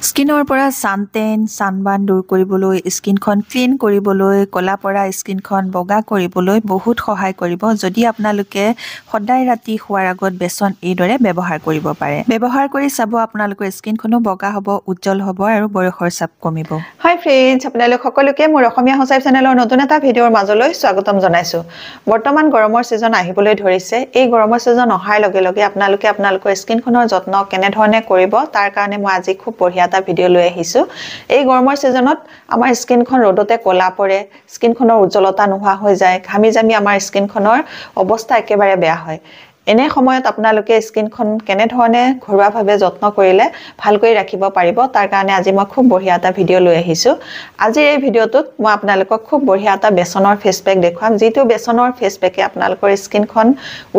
স্কিনৰ পৰা সানটেন সানবাৰ্ণ দূৰ কৰিবলৈ স্কিনখন ক্লিন কৰিবলৈ কলা পৰা স্কিনখন বগা কৰিবলৈ বহুত সহায় কৰিব যদি আপোনালোকে সদায় ৰাতি শুৱাৰ আগত বেচন এইদৰে ব্যৱহাৰ কৰিব পাৰে ব্যৱহাৰ কৰি চাব আপোনালোকৰ স্কিনখনো বগা হ'ব উজ্জ্বল হ'ব আৰু বয়সৰ চাপ কমিব হাই ফ্ৰেন্ডছ আপোনালোক সকলোকে মোৰ অসমীয়া হোচাইপ চেনেলৰ নতুন এটা ভিডিঅ'ৰ মাজলৈ স্বাগতম জনাইছো বৰ্তমান গৰমৰ সিজন আহিবলৈ ধৰিছে এই গৰমৰ সিজন অহাৰ লগে লগে আপোনালোকৰ স্কিনখনৰ যত্ন কেনে ধৰণে কৰিব তাৰ কাৰণে মই আজি খুব বঢ়িয়া এটা ভিডিঅ' লৈ আহিছো এই গৰমৰ সিজনত আমাৰ স্কিনখন ৰ'দতে কলা পৰে স্কিনখনৰ উজ্জ্বলতা নোহোৱা হৈ যায় ঘামি জামি আমাৰ স্কিনখনৰ অৱস্থা একেবাৰে বেয়া হয় এনে সময়ত আপোনালোকে স্কিনখন কেনে ধৰণে ঘৰুৱাভাৱে যত্ন কৰিলে ভালকৈ ৰাখিব পাৰিব তাৰ কাৰণে আজি মই খুব বঢ়িয়া এটা ভিডিঅ' লৈ আহিছো আজি এই ভিডিঅ'টোত মই আপোনালোকক খুব বঢ়িয়া এটা বেচনৰ ফেচ পেক দেখুৱাম যিটো বেচনৰ ফেচ পেকে আপোনালোকৰ স্কিনখন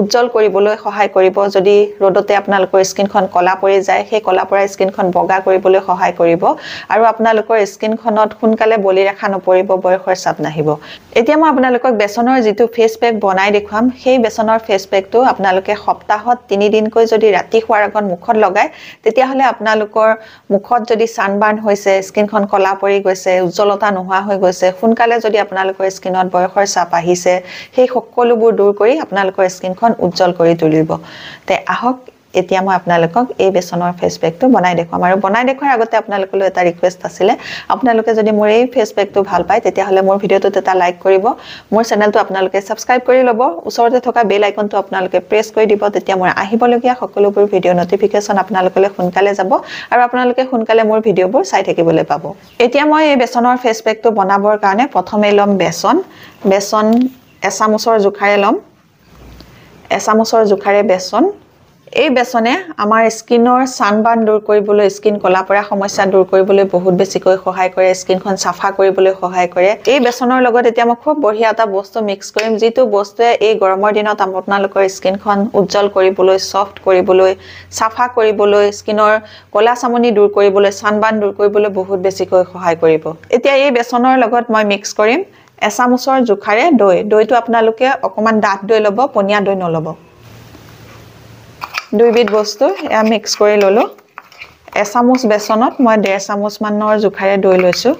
উজ্জ্বল কৰিবলৈ সহায় কৰিব যদি ৰ'দতে আপোনালোকৰ স্কিনখন কলা পৰি যায় সেই কলা পৰা স্কিনখন বগা কৰিবলৈ সহায় কৰিব আৰু আপোনালোকৰ স্কিনখনত সোনকালে বলি ৰেখা নপৰিব বয়সৰ চাপ নাহিব এতিয়া মই আপোনালোকক বেচনৰ যিটো ফেচ পেক বনাই দেখুৱাম সেই বেচনৰ ফেচ পেকটো আপোনালোকে সপ্তাহত 3 দিনকৈ যদি ৰাতি শুৱাৰ আগত মুখত লগায় তেতিয়া হলে আপোনালোকৰ মুখত যদি সানবাৰ্ণ হৈছে স্কিনখন কলা পৰি গৈছে উজ্জ্বলতা নোহোৱা হৈ গৈছে সোনকালে যদি আপোনালোকৰ স্কিনত বয়সৰ চাপ আহিছে সেই সকলোবোৰ দূৰ কৰি আপোনালোকৰ স্কিনখন উজ্জ্বল কৰি তুলিব তে আহক এতিয়া মই আপোনালোকক এই বেচনৰ ফেচ পেকটো বনাই দেখুৱাম আৰু বনাই দেখুৱাৰ আগতে আপোনালোকলৈ এটা ৰিকুৱেষ্ট আছিলে আপোনালোকে যদি মোৰ এই ফেচ পেকটো ভাল পায় তেতিয়া হলে মোৰ ভিডিঅ'টোত এটা লাইক কৰিব মোৰ চেনেলটো আপোনালোকে সাবস্ক্ৰাইব কৰি ল'ব ওচৰতে থকা বেল আইকনটো আপোনালোকে প্ৰেছ কৰি দিব তেতিয়া মই আহিবলগীয়া সকলোবোৰ ভিডিঅ' নটিফিকেশন আপোনালোকলৈ সোনকালে যাব আৰু আপোনালোকে সোনকালে মোৰ ভিডিঅ'বোৰ চাই থাকিবলৈ পাব এতিয়া মই এই বেচনৰ ফেচ পেকটো বনাবৰ কাৰণে প্ৰথমে লম বেচন এচামুচৰ জোখাৰে লম এচামুচৰ জোখাৰে বেচন এই বেচনে আমাৰ স্কিনৰ সানবাৰ্ণ দূৰ কৰিবলৈ স্কিন কলা পৰা সমস্যা দূৰ কৰিবলৈ বহুত বেছিকৈ সহায় কৰে স্কিনখন সাফা কৰিবলৈ সহায় কৰে এই বেচনৰ লগত এতিয়া মই খুব বঢ়িয়া এটা বস্তু মিক্স কৰিম যিটো বস্তুৱে এই গৰমৰ দিনত আপোনালোকৰ স্কিনখন উজ্জ্বল কৰিবলৈ সফট কৰিবলৈ সাফা কৰিবলৈ স্কিনৰ কলা চামনি দূৰ কৰিবলৈ সানবাৰ্ণ দূৰ কৰিবলৈ বহুত বেছিকৈ সহায় কৰিব এতিয়া এই বেচনৰ লগত মই মিক্স কৰিম এচামুচৰ জোখাৰে দৈটো আপোনালোকে অকমান ডাঠ দৈ ল'ব পনীয়া দৈ নল'ব দুইবিধ বস্তু এয়া মিক্স কৰি ললো এচামুচ বেচনত মই 1.5 চামুচ মানৰ জোখাৰে দৈ লৈছো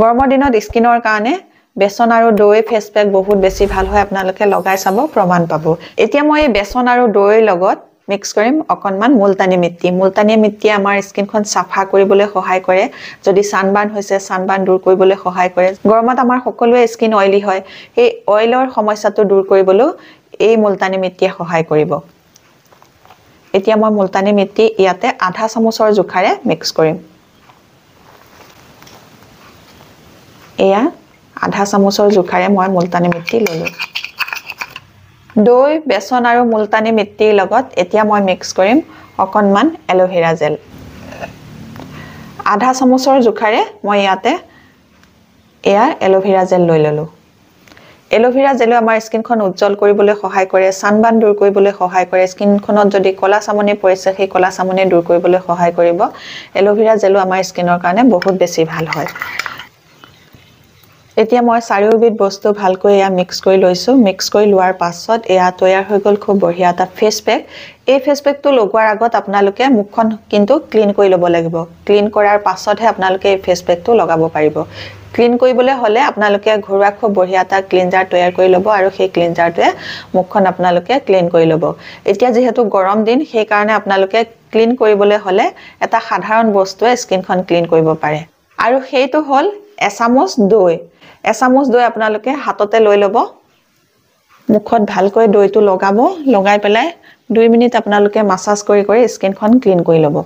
গৰমৰ দিনত স্কিনৰ কাৰণে বেচন আৰু দৈ ফেচ পেক বহুত বেছি ভাল হয় আপোনালোকে লগাই চাব প্ৰমাণ পাব এতিয়া মই এই বেচন আৰু দৈৰ লগত মিক্স কৰিম অকনমান মুলতানী মিট্টি আমাৰ স্কিনখন সাফা কৰিবলৈ সহায় কৰে যদি সানবাৰ্ণ হৈছে সানবাৰ্ণ দূৰ কৰিবলৈ সহায় কৰে গৰমত আমাৰ সকলোৱে স্কিন অইলি হয় এই অইলৰ সমস্যাটো দূৰ কৰিবলৈ এই মুলতানী মিট্টিয়ে সহায় কৰিব এতিয়া মই মুলতানী মিট্টি ইয়াতে আধা চামুচৰ জোখাৰে মিক্স কৰিম এয়া আধা চামুচৰ জোখাৰে মই মুলতানী মিট্টি ললো দৈ বেচন আৰু মুলতানী মিট্টিৰ লগত এতিয়া মই মিক্স কৰিম অকনমান এলোভেৰা জেল আধা চামুচৰ জোখাৰে মই ইয়াতে এয়া এলোভেৰা জেল লৈ ললো এলোভেৰা জেলে আমাৰ স্কিনখন উজ্জ্বল কৰিবলৈ সহায় কৰে সানবাৰ্ণ দূৰ কৰিবলৈ সহায় কৰে স্কিনখনত যদি কলা চামনি পৰিছে সেই কলা চামনি দূৰ কৰিবলৈ সহায় কৰিব এলোভেৰা জেলো আমাৰ স্কিনৰ কাৰণে বহুত বেছি ভাল হয় এতিয়া মই চাৰিওবিধ বস্তু ভালকৈ এয়া মিক্স কৰি লৈছো মিক্স কৰি লোৱাৰ পাছত এয়া তৈয়াৰ হৈ গল খুব বঢ়িয়া এটা ফেচ পেক এই ফেচ পেকটো লগোৱাৰ আগত আপোনালোকে মুখখন কিন্তু ক্লিন কৰি ল'ব লাগিব ক্লিন কৰাৰ পাছতহে আপোনালোকে এই ফেচ পেকটো লগাব পাৰিব ক্লিন কৰিবলৈ হলে আপোনালোকে ঘৰুৱা খুব বঢ়িয়া এটা ক্লিনজাৰ তৈয়াৰ কৰি ল'ব আৰু সেই ক্লিনজাৰটোৱে মুখখন আপোনালোকে ক্লিন কৰি ল'ব এতিয়া যেহেতু গৰম দিন সেই কাৰণে আপোনালোকে ক্লিন কৰিবলৈ হলে এটা সাধাৰণ বস্তুৱে স্কিনখন ক্লিন কৰিব পাৰে আৰু সেইটো হল এচামুচ দৈ আপোনালোকে হাততে লৈ ল'ব মুখত ভালকৈ দৈটো লগাই পেলাই 2 মিনিট আপোনালোকে মাসাজ কৰি স্কিনখন ক্লিন কৰি ল'ব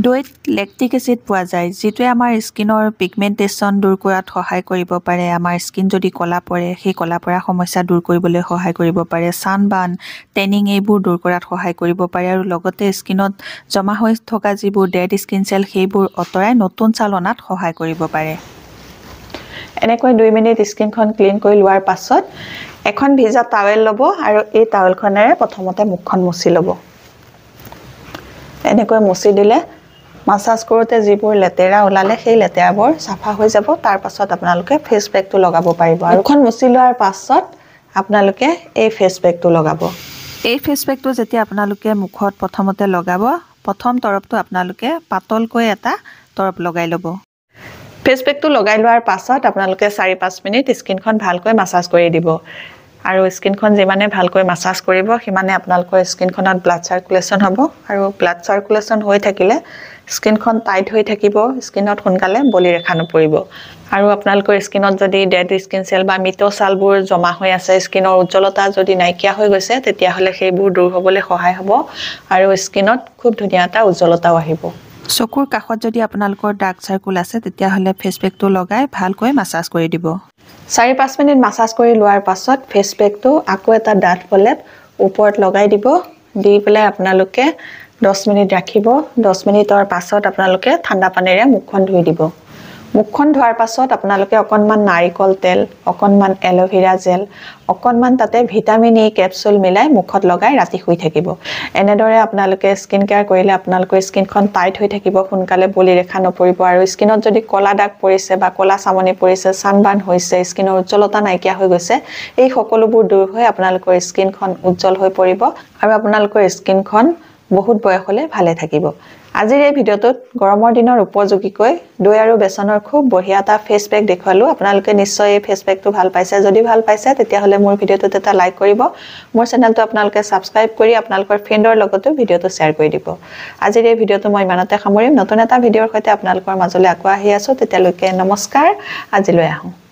দৈত লেক্টিক এসিড পোৱা যায় যিটোৱে আমাৰ স্কিনৰ পিগমেন্টেশন দূৰ কৰাত সহায় কৰিব পাৰে আমাৰ স্কিন যদি কলা পৰে সেই কলা পৰা সমস্যা দূৰ কৰিবলৈ সহায় কৰিব পাৰে সানবাৰ্ণ টেনিং এইবোৰ দূৰ কৰাত সহায় কৰিব পাৰে আৰু লগতে স্কিনত জমা হৈ থকা যিবোৰ ডেড স্কিন সেল সেইবোৰ অতৰাই নতুন চালনাত সহায় কৰিব পাৰে এনেকৈ 2 মিনিট স্কিনখন ক্লিন কৰি লোৱাৰ পাছত এখন ভিজা টাৱেল ল'ব আৰু এই টাৱেলখনেৰে প্ৰথমতে মুখখন মুছি ল'ব এনেকৈ মুছি দিলে মাসাজ কৰোতে যিবোৰ লেতেৰা ওলালে সেই লেতেৰাবোৰ সাফা হৈ যাব তাৰ পাছত আপোনালোকে ফেচ পেকটো লগাব পাৰিব আৰু মুখখন মুছি লোৱাৰ পাছত আপোনালোকে এই ফেচ পেকটো লগাব এই ফেচ পেকটো যেতিয়া আপোনালোকে মুখত প্ৰথমতে লগাব প্ৰথম তৰপটো আপোনালোকে পাতলকৈ এটা তৰপ লগাই ল'ব ফেচ পেকটো লগাই লোৱাৰ পাছত আপোনালোকে 4-5 মিনিট স্কিনখন ভালকৈ মাসাজ কৰি দিব আৰু স্কিনখন যিমানে ভালকৈ মাসাজ কৰিব সিমানে আপোনালোকৰ স্কিনখনত ব্লাড সাৰ্কুলেশন হ'ব আৰু ব্লাড সাৰ্কুলেশন হৈ থাকিলে স্কিনখন টাইট হৈ থাকিব স্কিনত সোনকালে বলি ৰেখা নপৰিব আৰু আপোনালোকৰ স্কিনত যদি ডেড স্কিন সেল বা মিট'ছালবোৰ জমা হৈ আছে স্কিনৰ উজ্জ্বলতা যদি নাইকিয়া হৈ গৈছে তেতিয়া হলে সেইবোৰ দূৰ হ'বলৈ সহায় হ'ব আৰু স্কিনত খুব ধুনীয়া এটা উজ্জ্বলতাও আহিব চকুৰ কাষত যদি আপোনালোকৰ ডাৰ্ক সাৰ্কুল আছে তেতিয়া হলে ফেচ পেকটো লগাই ভালকৈ মাসাজ কৰি দিব 4-5 মিনিট মাসাজ কৰি লোৱাৰ পাছত ফেচ পেকটো আকৌ এটা ডাঠ পলেট ওপৰত লগাই দিব দি পেলাই আপোনালোকে 10 মিনিট ৰাখিব 10 মিনিটৰ পাছত আপোনালোকে ঠাণ্ডা পানীৰে মুখখন ধুই দিব মুখখন ধোৱাৰ পাছত আপোনালোকে অকনমান নাৰিকল তেল অকনমান এল'ভেৰা জেল অকনমান তাতে ভিটামিন ই কেপচুল মিলাই মুখত লগাই ৰাতি শুই থাকিব এনেদৰে আপোনালোকে স্কিন কেয়াৰ কৰিলে আপোনালোকৰ স্কিনখন টাইট হৈ থাকিব সোনকালে বলি ৰেখা নপৰিব আৰু স্কিনত যদি কলা দাগ পৰিছে বা কলা চামনি পৰিছে সানবাৰ্ন হৈছে স্কিনৰ উজ্জ্বলতা নাইকিয়া হৈ গৈছে এই সকলোবোৰ দূৰ হৈ আপোনালোকৰ স্কিনখন উজ্জ্বল হৈ পৰিব আৰু আপোনালোকৰ স্কিনখন বহুত বয়সলৈ ভালে থাকিব আজিৰ এই ভিডিওটোত গৰমৰ দিনৰ উপযোগীকৈ দৈ আৰু বেচনৰ খুব বঢ়িয়া এটা ফেচ পেক দেখুৱালো আপোনালোকে নিশ্চয় এই ফেচ পেকটো ভাল পাইছে যদি ভাল পাইছে তেতিয়া হলে মোৰ ভিডিওটোত এটা লাইক কৰিব মোৰ চেনেলটো আপোনালোকে সাবস্ক্ৰাইব কৰি আপোনালোকৰ ফ্ৰেণ্ডৰ লগতো ভিডিওটো শেয়াৰ কৰি দিব আজিৰ এই ভিডিওটো মই ইমানতে সামৰিম নতুন এটা ভিডিওৰ সৈতে আপোনালোকৰ মাজলৈ আকৌ আহি আছো তেতিয়ালৈকে নমস্কাৰ আজিলৈ আহো